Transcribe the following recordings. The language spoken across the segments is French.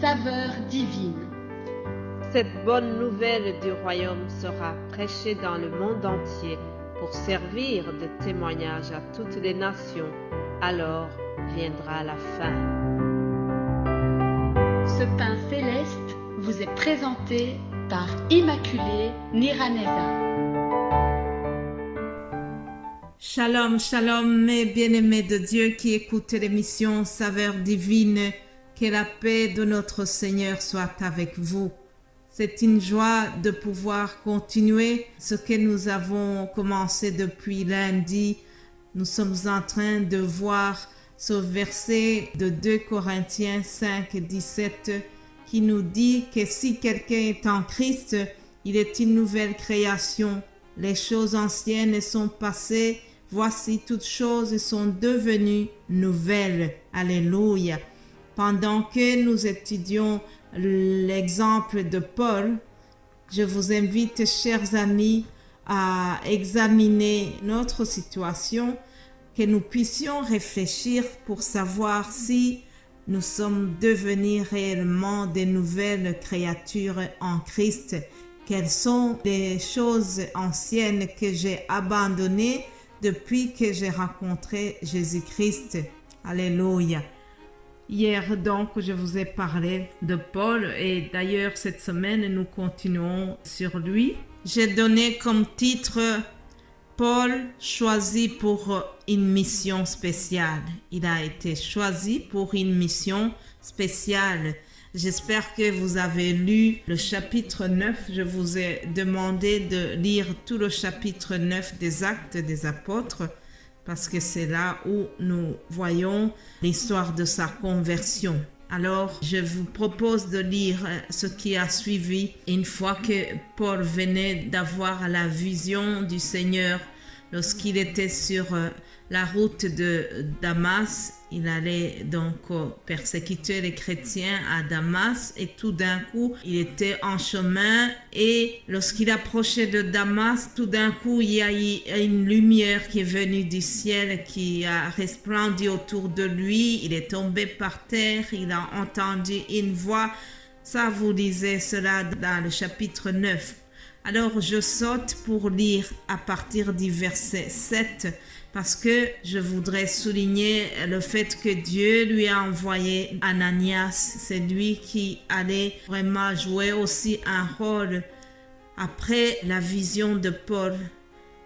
saveur divine. Cette bonne nouvelle du royaume sera prêchée dans le monde entier pour servir de témoignage à toutes les nations. Alors viendra la fin. Ce pain céleste vous est présenté par Immaculée Niraneza. Shalom, shalom, mes bien-aimés de Dieu qui écoutent l'émission Saveur divine. Que la paix de notre Seigneur soit avec vous. C'est une joie de pouvoir continuer ce que nous avons commencé depuis lundi. Nous sommes en train de voir ce verset de 2 Corinthiens 5, 17 qui nous dit que si quelqu'un est en Christ, il est une nouvelle création. Les choses anciennes sont passées, voici toutes choses sont devenues nouvelles. Alléluia. Pendant que nous étudions l'exemple de Paul, je vous invite, chers amis, à examiner notre situation, que nous puissions réfléchir pour savoir si nous sommes devenus réellement des nouvelles créatures en Christ. Quelles sont les choses anciennes que j'ai abandonnées depuis que j'ai rencontré Jésus-Christ. Alléluia. Hier, donc, je vous ai parlé de Paul et d'ailleurs, cette semaine, nous continuons sur lui. J'ai donné comme titre « Paul choisi pour une mission spéciale ». Il a été choisi pour une mission spéciale. J'espère que vous avez lu le chapitre 9. Je vous ai demandé de lire tout le chapitre 9 des Actes des Apôtres, parce que c'est là où nous voyons l'histoire de sa conversion. Alors, je vous propose de lire ce qui a suivi une fois que Paul venait d'avoir la vision du Seigneur lorsqu'il était sur la route de Damas. Il allait donc persécuter les chrétiens à Damas et tout d'un coup, il était en chemin et lorsqu'il approchait de Damas, tout d'un coup, il y a eu une lumière qui est venue du ciel, qui a resplendi autour de lui. Il est tombé par terre, il a entendu une voix. Ça, vous lisez cela dans le chapitre 9. Alors, je saute pour lire à partir du verset 7 parce que je voudrais souligner le fait que Dieu lui a envoyé Ananias. C'est lui qui allait vraiment jouer aussi un rôle après la vision de Paul.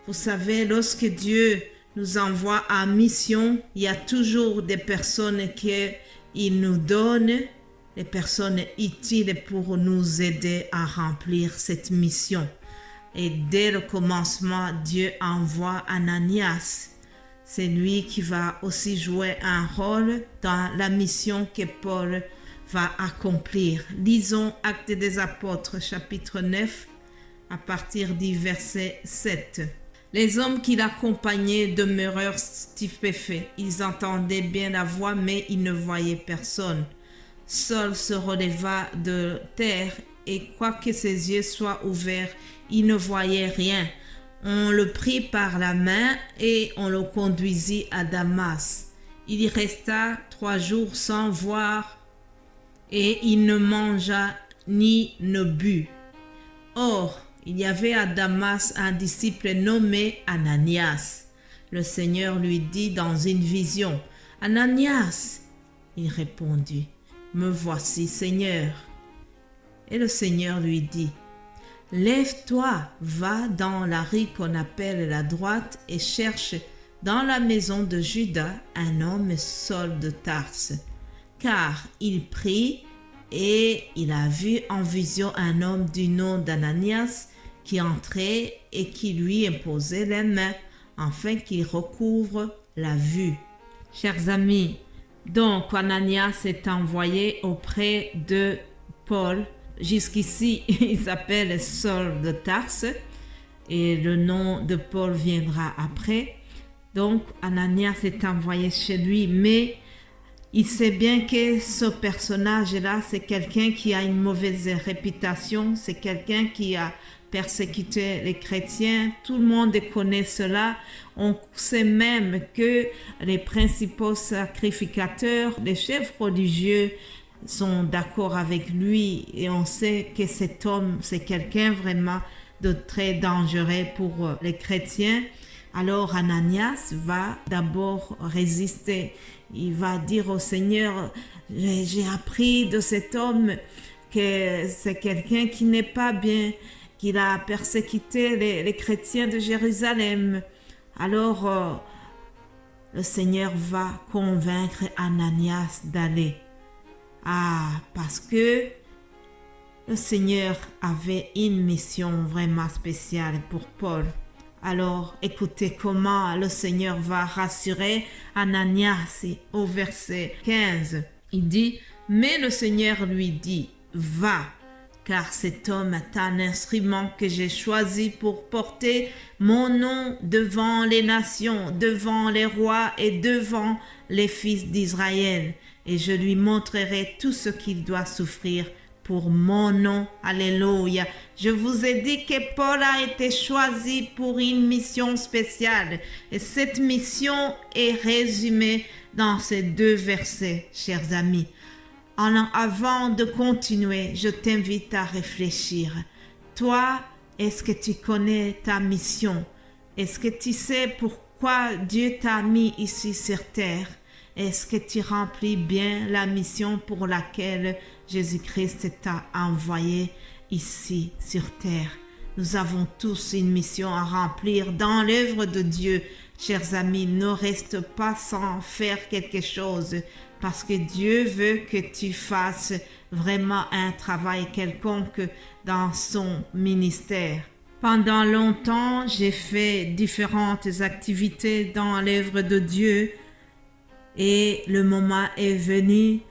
Vous savez, lorsque Dieu nous envoie en mission, il y a toujours des personnes qu'il nous donne, des personnes utiles pour nous aider à remplir cette mission. Et dès le commencement, Dieu envoie Ananias. C'est lui qui va aussi jouer un rôle dans la mission que Paul va accomplir. Lisons Actes des Apôtres, chapitre 9, à partir du verset 7. Les hommes qui l'accompagnaient demeurèrent stupéfaits. Ils entendaient bien la voix, mais ils ne voyaient personne. Saul se releva de terre et quoique ses yeux soient ouverts, il ne voyait rien. On le prit par la main et on le conduisit à Damas. Il y resta 3 jours sans voir et il ne mangea ni ne but. Or, il y avait à Damas un disciple nommé Ananias. Le Seigneur lui dit dans une vision, « Ananias !» Il répondit, « Me voici, Seigneur. » Et le Seigneur lui dit, « Lève-toi, va dans la rue qu'on appelle la droite et cherche dans la maison de Judas un homme Saul de Tarse. Car il prit et il a vu en vision un homme du nom d'Ananias qui entrait et qui lui imposait les mains afin qu'il recouvre la vue. » Chers amis, donc Ananias est envoyé auprès de Paul. Jusqu'ici, il s'appelle Saul de Tarse et le nom de Paul viendra après. Donc, Ananias est envoyé chez lui, mais il sait bien que ce personnage-là, c'est quelqu'un qui a une mauvaise réputation, c'est quelqu'un qui a persécuté les chrétiens. Tout le monde connaît cela. On sait même que les principaux sacrificateurs, les chefs religieux, sont d'accord avec lui et on sait que cet homme, c'est quelqu'un vraiment de très dangereux pour les chrétiens. Alors Ananias va d'abord résister. Il va dire au Seigneur, j'ai appris de cet homme que c'est quelqu'un qui n'est pas bien, qu'il a persécuté les chrétiens de Jérusalem. Alors le Seigneur va convaincre Ananias d'aller. Parce que le Seigneur avait une mission vraiment spéciale pour Paul. Alors, écoutez comment le Seigneur va rassurer Ananias au verset 15. Il dit, « Mais le Seigneur lui dit, va, car cet homme est un instrument que j'ai choisi pour porter mon nom devant les nations, devant les rois et devant les fils d'Israël. Et je lui montrerai tout ce qu'il doit souffrir pour mon nom. » Alléluia. Je vous ai dit que Paul a été choisi pour une mission spéciale. Et cette mission est résumée dans ces 2 versets, chers amis. Avant de continuer, je t'invite à réfléchir. Toi, est-ce que tu connais ta mission? Est-ce que tu sais pourquoi Dieu t'a mis ici sur terre? Est-ce que tu remplis bien la mission pour laquelle Jésus-Christ t'a envoyé ici sur terre? Nous avons tous une mission à remplir dans l'œuvre de Dieu. Chers amis, ne reste pas sans faire quelque chose parce que Dieu veut que tu fasses vraiment un travail quelconque dans son ministère. Pendant longtemps, j'ai fait différentes activités dans l'œuvre de Dieu. Et le moment est venu,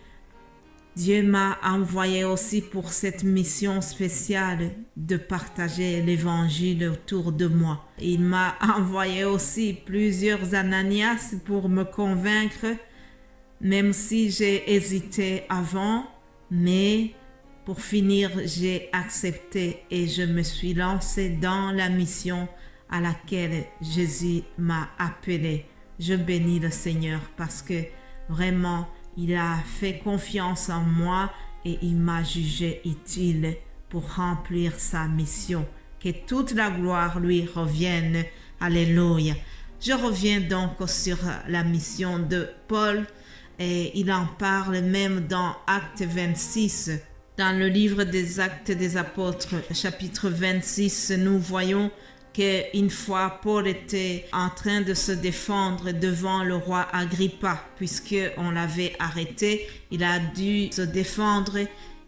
Dieu m'a envoyé aussi pour cette mission spéciale de partager l'évangile autour de moi. Il m'a envoyé aussi plusieurs Ananias pour me convaincre, même si j'ai hésité avant, mais pour finir, j'ai accepté et je me suis lancée dans la mission à laquelle Jésus m'a appelé. Je bénis le Seigneur parce que vraiment, il a fait confiance en moi et il m'a jugé utile pour remplir sa mission. Que toute la gloire lui revienne. Alléluia. Je reviens donc sur la mission de Paul et il en parle même dans Acte 26. Dans le livre des Actes des Apôtres, chapitre 26, nous voyons qu'une fois Paul était en train de se défendre devant le roi Agrippa, puisqu'on l'avait arrêté, il a dû se défendre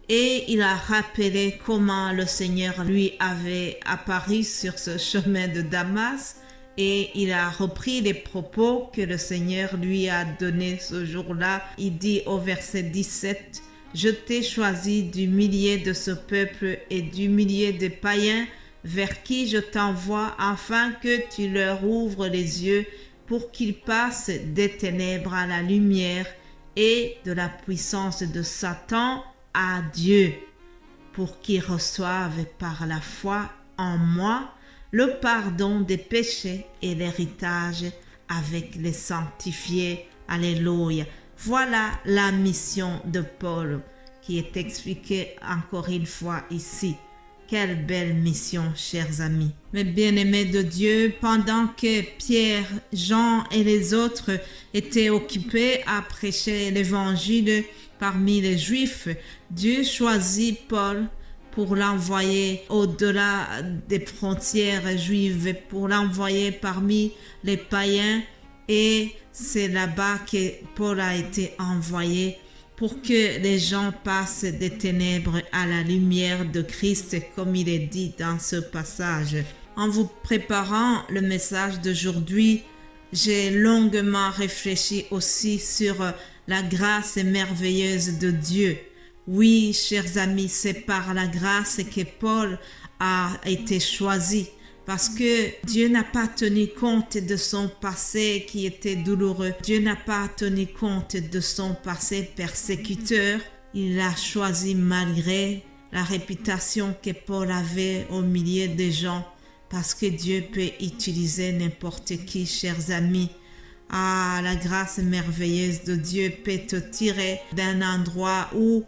et il a rappelé comment le Seigneur lui avait apparu sur ce chemin de Damas et il a repris les propos que le Seigneur lui a donnés ce jour-là. Il dit au verset 17, « Je t'ai choisi du milieu de ce peuple et du milieu des païens vers qui je t'envoie afin que tu leur ouvres les yeux pour qu'ils passent des ténèbres à la lumière et de la puissance de Satan à Dieu, pour qu'ils reçoivent par la foi en moi le pardon des péchés et l'héritage avec les sanctifiés. » Alléluia. Voilà la mission de Paul qui est expliquée encore une fois ici. Quelle belle mission, chers amis. Mes bien-aimés de Dieu, pendant que Pierre, Jean et les autres étaient occupés à prêcher l'évangile parmi les Juifs, Dieu choisit Paul pour l'envoyer au-delà des frontières juives, pour l'envoyer parmi les païens. Et c'est là-bas que Paul a été envoyé pour que les gens passent des ténèbres à la lumière de Christ, comme il est dit dans ce passage. En vous préparant le message d'aujourd'hui, j'ai longuement réfléchi aussi sur la grâce merveilleuse de Dieu. Oui, chers amis, c'est par la grâce que Paul a été choisi. Parce que Dieu n'a pas tenu compte de son passé qui était douloureux. Dieu n'a pas tenu compte de son passé persécuteur. Il l'a choisi malgré la réputation que Paul avait au milieu des gens. Parce que Dieu peut utiliser n'importe qui, chers amis. Ah, la grâce merveilleuse de Dieu peut te tirer d'un endroit où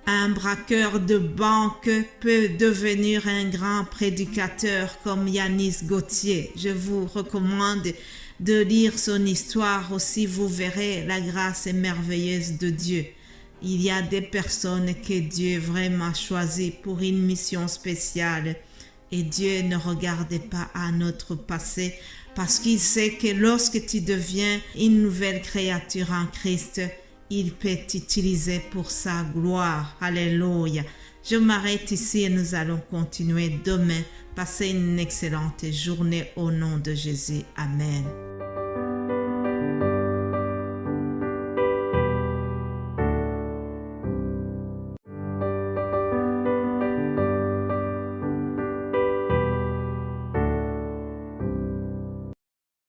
un braqueur de banque peut devenir un grand prédicateur comme Yanis Gauthier. Je vous recommande de lire son histoire aussi, vous verrez la grâce merveilleuse de Dieu. Il y a des personnes que Dieu vraiment choisit pour une mission spéciale et Dieu ne regarde pas à notre passé parce qu'il sait que lorsque tu deviens une nouvelle créature en Christ, il peut t'utiliser pour sa gloire. Alléluia. Je m'arrête ici et nous allons continuer demain. Passez une excellente journée au nom de Jésus. Amen.